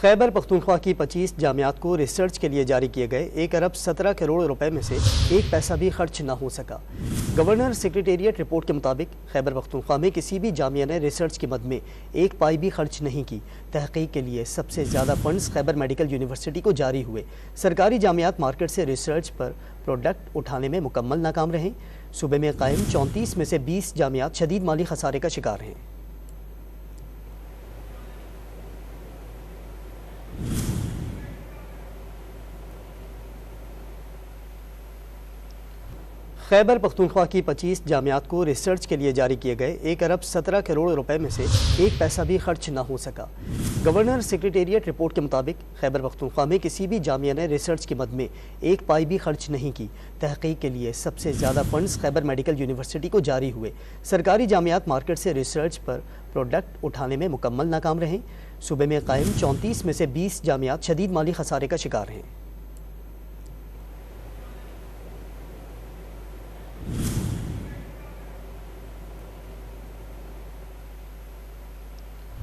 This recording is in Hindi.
खैबर पख्तूनख्वा की 25 जामियात को रिसर्च के लिए जारी किए गए 1 अरब 17 करोड़ रुपए में से 1 पैसा भी खर्च न हो सका। गवर्नर सेक्रेटेरिएट रिपोर्ट के मुताबिक खैबर पख्तूनख्वा में किसी भी जामिया ने रिसर्च की मद में 1 पाई भी खर्च नहीं की। तहकीक के लिए सबसे ज़्यादा फंड्स खैबर मेडिकल यूनिवर्सिटी को जारी हुए। सरकारी जामियात मार्केट से रिसर्च पर प्रोडक्ट उठाने में मुकम्मल नाकाम रहे। सूबे में कायम 34 में से 20 जामियात शदीद माली खसारे का शिकार हैं। खैबर पख्तूनख्वा की 25 जामियात को रिसर्च के लिए जारी किए गए 1 अरब 17 करोड़ रुपए में से 1 पैसा भी खर्च न हो सका। गवर्नर सेक्रेटेरिएट रिपोर्ट के मुताबिक खैबर पख्तूनख्वा में किसी भी जामिया ने रिसर्च की मद में 1 पाई भी खर्च नहीं की। तहकीक के लिए सबसे ज़्यादा फंड्स खैबर मेडिकल यूनिवर्सिटी को जारी हुए। सरकारी जामियात मार्केट से रिसर्च पर प्रोडक्ट उठाने में मुकम्मल नाकाम रहे। सूबे में कायम 34 में से 20 जामियात शदीद माली खसारे का शिकार हैं।